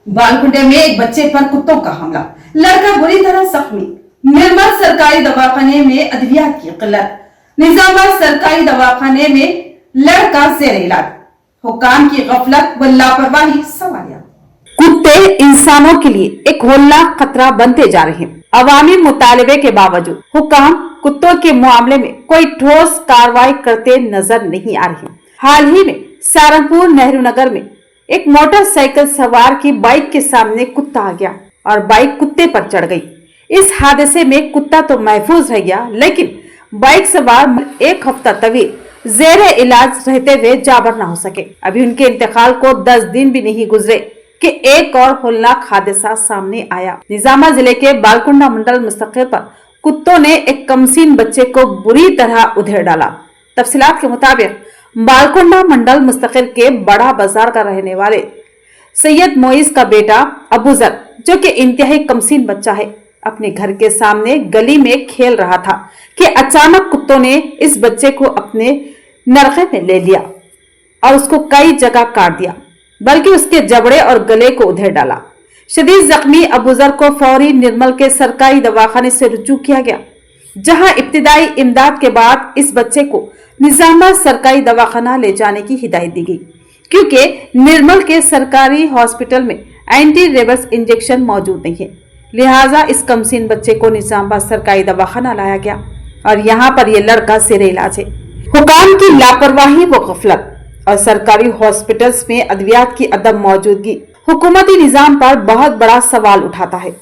बालकुंडे में एक बच्चे पर कुत्तों का हमला, लड़का बुरी तरह जख्मी। निर्मल सरकारी दवाखाने में अद्वियात की किल्लत। निजामाबाद सरकारी दवाखाने में लड़का जेर इलाज। हुक्काम की गफलत व लापरवाही सवालिया। कुत्ते इंसानों के लिए एक होलनाक खतरा बनते जा रहे हैं। अवामी मुतालबे के बावजूद हुक्काम कुत्तों के मामले में कोई ठोस कार्रवाई करते नजर नहीं आ रहे। हाल ही में सहारनपुर नेहरू नगर में एक मोटरसाइकिल सवार की बाइक के सामने कुत्ता आ गया और बाइक कुत्ते पर चढ़ गई। इस हादसे में कुत्ता तो महफूज रह गया, लेकिन बाइक सवार एक हफ्ता तवील जेरे इलाज रहते हुए जाबर न हो सके। अभी उनके इंतकाल को 10 दिन भी नहीं गुजरे कि एक और होलनाक हादसा सामने आया। निजामाबाद जिले के बालकुंडा मंडल मुस्तकिल पर कुत्तों ने एक कमसीन बच्चे को बुरी तरह उधेड़ डाला। तफसीलात के मुताबिक बालकुंडा मंडल मुस्तकिल के बड़ा बाजार का रहने वाले सैयद मोइज का बेटा अबूजर, जो कि इंतहाई कमसीन बच्चा है, अपने घर के सामने गली में खेल रहा था कि अचानक कुत्तों ने इस बच्चे को अपने नरखे में ले लिया और उसको कई जगह काट दिया, बल्कि उसके जबड़े और गले को उधेड़ डाला। शदीद जख्मी अबूजर को फौरी निर्मल के सरकारी दवाखाने से रुजू किया गया, जहां इब्तिदाई इमदाद के बाद इस बच्चे को निजामाबाद सरकारी दवाखाना ले जाने की हिदायत दी गई, क्योंकि निर्मल के सरकारी हॉस्पिटल में एंटी रेबस इंजेक्शन मौजूद नहीं है। लिहाजा इस कमसीन बच्चे को निजामाबाद सरकारी दवाखाना लाया गया और यहाँ पर यह लड़का जेरे इलाज है। हुकाम की लापरवाही व गफलत और सरकारी हॉस्पिटल्स में अद्वियात की अदम मौजूदगी हुकूमती निजाम पर बहुत बड़ा सवाल उठाता है।